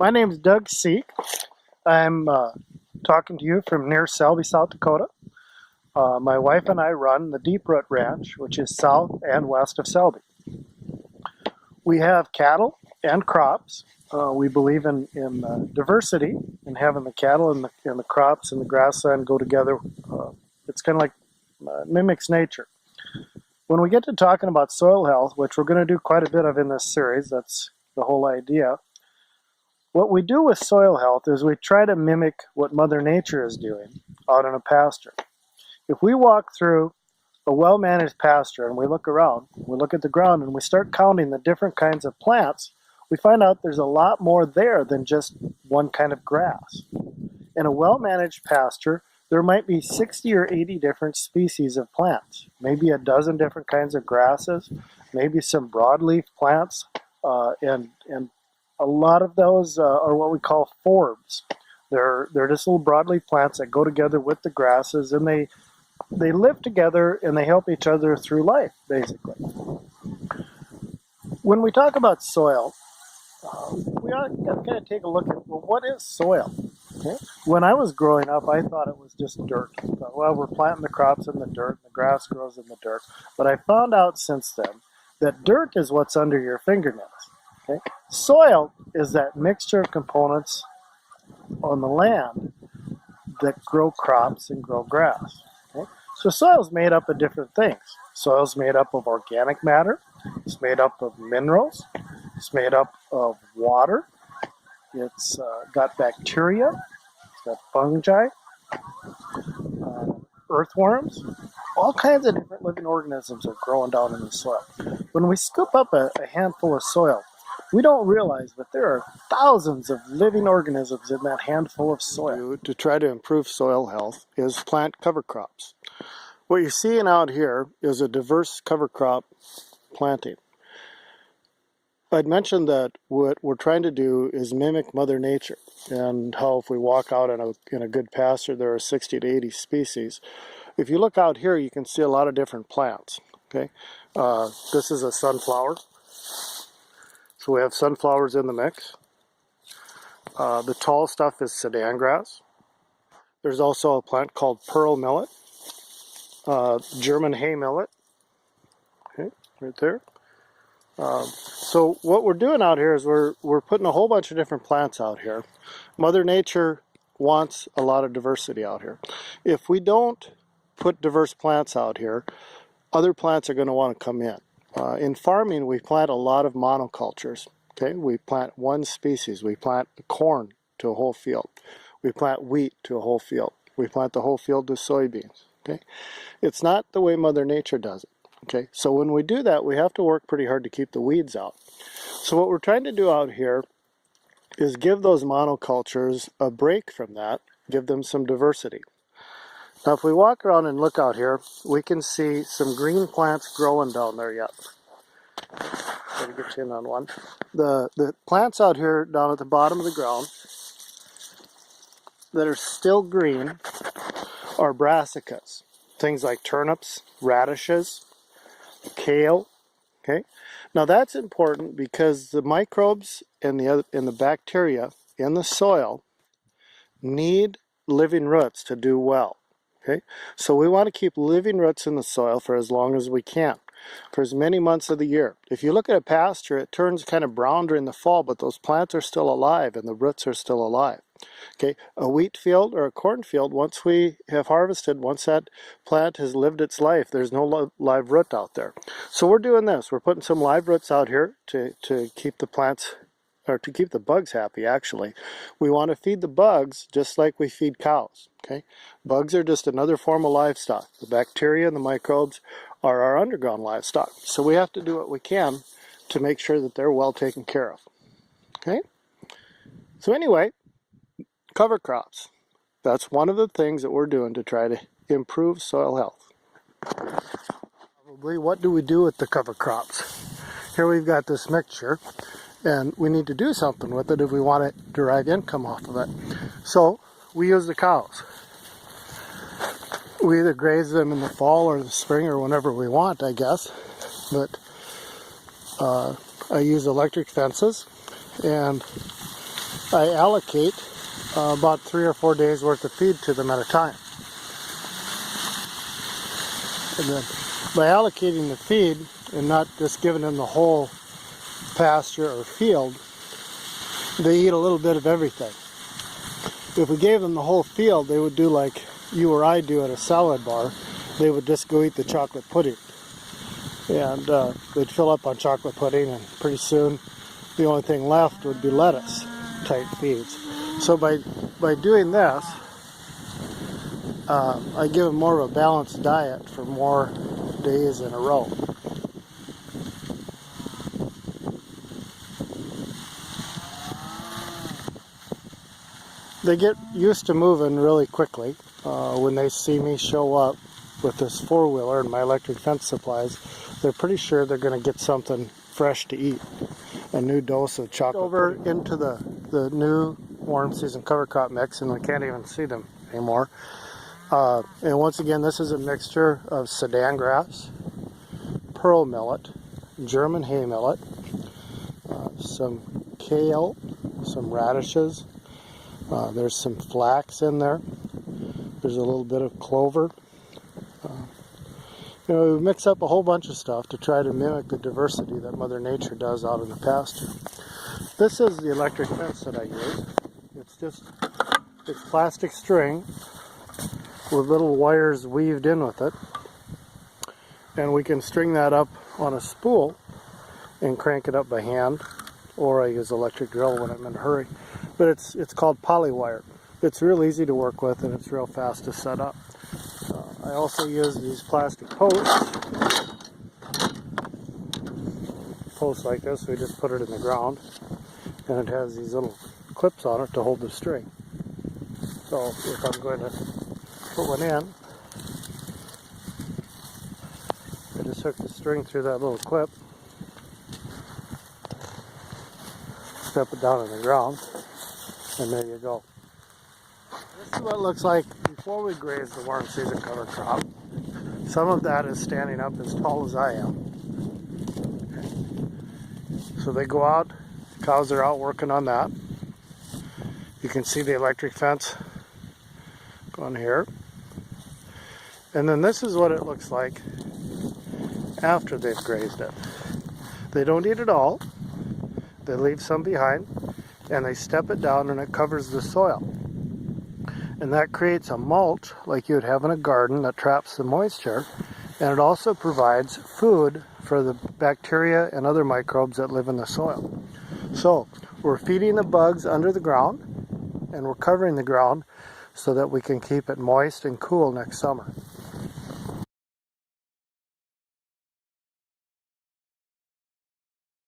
My name is Doug Sieck. I'm talking to you from near Selby, South Dakota. My wife and I run the Deep Root Ranch, which is south and west of Selby. We have cattle and crops. We believe in diversity, and having the cattle and the crops and the grassland go together. It's kind of like mimics nature. When we get to talking about soil health, which we're going to do quite a bit of in this series, that's the whole idea. What we do with soil health is we try to mimic what Mother Nature is doing out in a pasture. If we walk through a well-managed pasture and we look around, we look at the ground and we start counting the different kinds of plants, we find out there's a lot more there than just one kind of grass. In a well-managed pasture, there might be 60 or 80 different species of plants, maybe a dozen different kinds of grasses, maybe some broadleaf plants, and a lot of those are what we call forbs. They're just little broadleaf plants that go together with the grasses, and they live together and they help each other through life, basically. When we talk about soil, we ought to kind of take a look at, well, what is soil? Okay. When I was growing up, I thought it was just dirt. I thought, well, we're planting the crops in the dirt, and the grass grows in the dirt. But I found out since then that dirt is what's under your fingernails. Okay. Soil is that mixture of components on the land that grow crops and grow grass. Okay. So soil is made up of different things. Soil is made up of organic matter. It's made up of minerals. It's made up of water. It's got bacteria. It's got fungi, earthworms. All kinds of different living organisms are growing down in the soil. When we scoop up a handful of soil, we don't realize that there are thousands of living organisms in that handful of soil. To try to improve soil health is plant cover crops. What you're seeing out here is a diverse cover crop planting. I'd mentioned that what we're trying to do is mimic Mother Nature, and how if we walk out in a good pasture, there are 60 to 80 species. If you look out here, you can see a lot of different plants. Okay, this is a sunflower. So we have sunflowers in the mix. The tall stuff is Sudan grass. There's also a plant called pearl millet, German hay millet. Okay, right there. So what we're doing out here is we're putting a whole bunch of different plants out here. Mother Nature wants a lot of diversity out here. If we don't put diverse plants out here, other plants are going to want to come in. In farming, we plant a lot of monocultures. Okay, we plant one species. We plant corn to a whole field. We plant wheat to a whole field. We plant the whole field to soybeans. Okay, it's not the way Mother Nature does it. Okay, so when we do that, we have to work pretty hard to keep the weeds out. So what we're trying to do out here is give those monocultures a break from that, give them some diversity. Now if we walk around and look out here, we can see some green plants growing down there yet. Let me get you in on one. The plants out here down at the bottom of the ground that are still green are brassicas. Things like turnips, radishes, kale. Okay, now that's important because the microbes and the bacteria in the soil need living roots to do well. Okay, so we want to keep living roots in the soil for as long as we can, for as many months of the year. If you look at a pasture, it turns kind of brown during the fall, but those plants are still alive and the roots are still alive. Okay, a wheat field or a corn field, once we have harvested, once that plant has lived its life, there's no live root out there. So we're doing this. We're putting some live roots out here to keep the plants, or to keep the bugs happy, actually. We want to feed the bugs just like we feed cows. Okay, bugs are just another form of livestock. The bacteria and the microbes are our underground livestock. So we have to do what we can to make sure that they're well taken care of. Okay, so anyway, cover crops. That's one of the things that we're doing to try to improve soil health. Probably, what do we do with the cover crops? Here we've got this mixture, and we need to do something with it if we want to derive income off of it. So we use the cows. We either graze them in the fall or the spring or whenever we want, I guess. But I use electric fences, and I allocate about 3 or 4 days worth of feed to them at a time. And then by allocating the feed and not just giving them the whole pasture or field, they eat a little bit of everything. If we gave them the whole field, they would do like you or I do at a salad bar. They would just go eat the chocolate pudding. And they'd fill up on chocolate pudding, and pretty soon the only thing left would be lettuce type feeds. So by doing this, I give them more of a balanced diet for more days in a row. They get used to moving really quickly when they see me show up with this four-wheeler and my electric fence supplies. They're pretty sure they're going to get something fresh to eat, a new dose of chocolate. Over into the new warm season cover crop mix, and we can't even see them anymore. And once again, this is a mixture of Sudan grass, pearl millet, German hay millet, some kale, some radishes. There's some flax in there. There's a little bit of clover. You know, we mix up a whole bunch of stuff to try to mimic the diversity that Mother Nature does out in the pasture. This is the electric fence that I use. It's plastic string with little wires weaved in with it. And we can string that up on a spool and crank it up by hand, or I use electric drill when I'm in a hurry. But it's called polywire. It's real easy to work with, and it's real fast to set up. I also use these plastic posts like this. We just put it in the ground, and it has these little clips on it to hold the string. So if I'm going to put one in, I just hook the string through that little clip, step it down on the ground, and there you go. This is what it looks like before we graze the warm season cover crop. Some of that is standing up as tall as I am. So they go out, cows are out working on that. You can see the electric fence going here. And then this is what it looks like after they've grazed it. They don't eat it all. They leave some behind, and they step it down, and it covers the soil. And that creates a mulch like you would have in a garden that traps the moisture, and it also provides food for the bacteria and other microbes that live in the soil. So we're feeding the bugs under the ground, and we're covering the ground so that we can keep it moist and cool next summer.